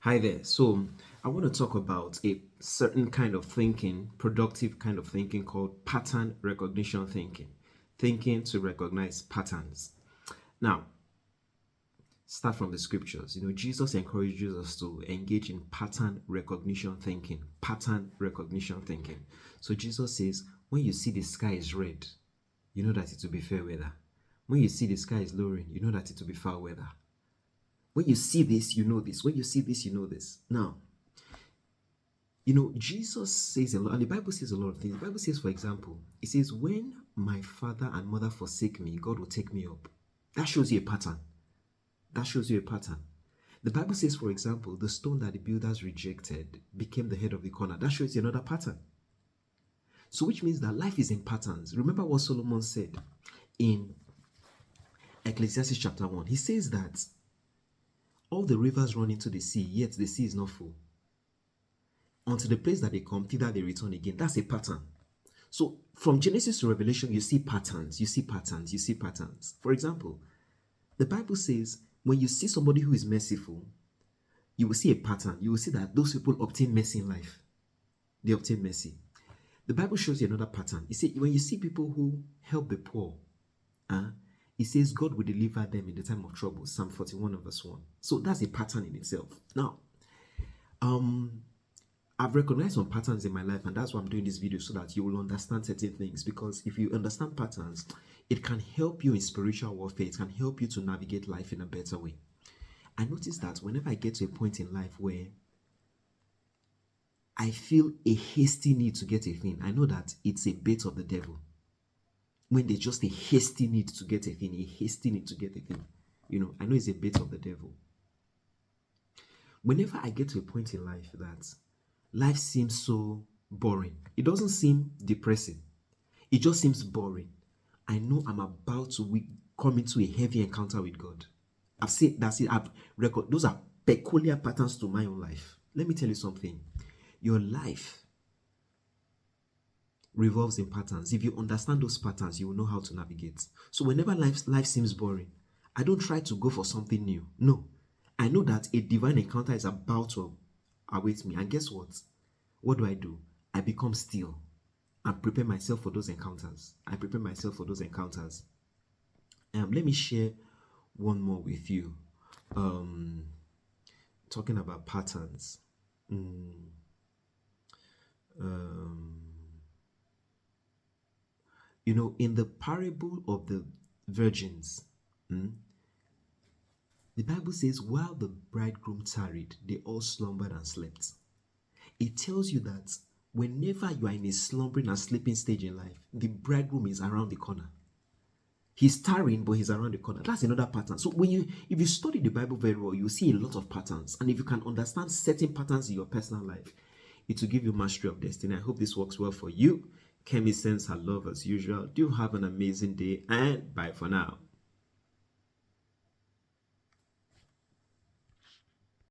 Hi there. So, I want to talk about a certain kind of thinking, productive kind of thinking called pattern recognition thinking. Thinking to recognize patterns. Now, start from the scriptures. Jesus encourages us to engage in pattern recognition thinking. Pattern recognition thinking. So, Jesus says, when you see the sky is red, you know that it will be fair weather. When you see the sky is lowering, you know that it will be foul weather. When you see this, you know this. When you see this, you know this. Now, Jesus says a lot, and the Bible says a lot of things. The Bible says, for example, it says, when my father and mother forsake me, God will take me up. That shows you a pattern. That shows you a pattern. The Bible says, for example, the stone that the builders rejected became the head of the corner. That shows you another pattern. So, which means that life is in patterns. Remember what Solomon said in Ecclesiastes chapter 1. He says that all the rivers run into the sea, yet the sea is not full. Until the place that they come, thither they return again. That's a pattern. So from Genesis to Revelation, you see patterns, you see patterns, you see patterns. For example, the Bible says when you see somebody who is merciful, you will see a pattern. You will see that those people obtain mercy in life. They obtain mercy. The Bible shows you another pattern. You see, when you see people who help the poor, it says God will deliver them in the time of trouble. Psalm 41 verse 1. So that's a pattern in itself. Now, I've recognized some patterns in my life, and that's why I'm doing this video, so that you will understand certain things. Because if you understand patterns, it can help you in spiritual warfare. It can help you to navigate life in a better way. I notice that whenever I get to a point in life where I feel a hasty need to get a thing, I know that it's a bait of the devil. When there's just a hasty need to get a thing, a hasty need to get a thing, I know it's a bait of the devil. Whenever I get to a point in life that life seems so boring, it doesn't seem depressing, it just seems boring, I know I'm about to come into a heavy encounter with God. I've said that's it. Those are peculiar patterns to my own life. Let me tell you something. Your life revolves in patterns. If you understand those patterns, you will know how to navigate. So whenever life seems boring, I don't try to go for something new. No. I know that a divine encounter is about to await me. And guess what? What do? I become still and prepare myself for those encounters. Let me share one more with you. Talking about patterns. In the parable of the virgins, the Bible says, while the bridegroom tarried, they all slumbered and slept. It tells you that whenever you are in a slumbering and sleeping stage in life, the bridegroom is around the corner. He's tarrying, but he's around the corner. That's another pattern. So if you study the Bible very well, you see a lot of patterns. And if you can understand certain patterns in your personal life, it will give you mastery of destiny. I hope this works well for you. Kemi sends her love as usual. Do have an amazing day, and bye for now.